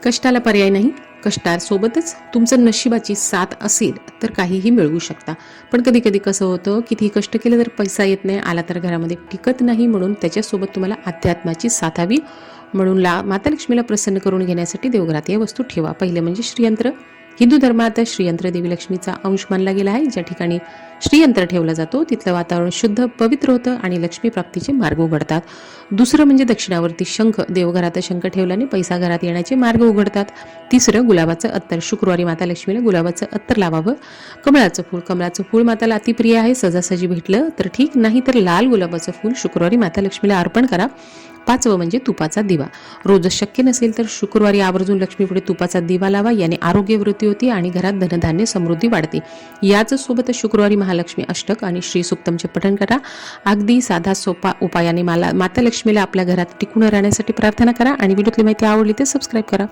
कष्टाला पर्याय नाही. कष्टासोबतच तुमचं नशिबाची साथ असेल तर काहीही मिळवू शकता. पण कधी कधी कसं होतं, कितीही कष्ट केलं तर पैसा येत नाही, आला तर घरामध्ये टिकत नाही. म्हणून त्याच्यासोबत तुम्हाला अध्यात्माची साथ हवी. म्हणून माता लक्ष्मीला प्रसन्न करून घेण्यासाठी देवघरात या वस्तू ठेवा. पहिले म्हणजे श्रीयंत्र. हिंदू धर्मात श्रीयंत्र देवी लक्ष्मीचा अंश मानला गेला आहे. ज्या ठिकाणी श्रीयंत्र ठेवला जातो तिथलं वातावरण शुद्ध पवित्र होतं आणि लक्ष्मी प्राप्तीचे मार्ग उघडतात. दुसरं म्हणजे दक्षिणावर्ती शंख. देवघरात शंख ठेवल्याने पैसा घरात येण्याचे मार्ग उघडतात. तिसरं गुलाबाचं अत्तर. शुक्रवारी माता लक्ष्मीला गुलाबाचं अत्तर लावावं. कमळाचं फूल माताला अतिप्रिय आहे. सहजासहजी भेटलं तर ठीक, नाही तर लाल गुलाबाचं फूल शुक्रवारी माता लक्ष्मीला अर्पण करा. पाचवं म्हणजे तुपाचा दिवा. रोज शक्य नसेल तर शुक्रवारी आवर्जून लक्ष्मीपुढे तुपाचा दिवा लावा. याने आरोग्य वृद्धी होते आणि घरात धनधान्य समृद्धी वाढते. याच सोबत शुक्रवारी महालक्ष्मी अष्टक आणि श्री सुक्तमचे पठण करा. अगदी साधा सोपा उपायाने माता लक्ष्मीला आपल्या घरात टिकून राहण्यासाठी प्रार्थना करा. आणि व्हिडिओतली माहिती आवडली तर सबस्क्राईब करा.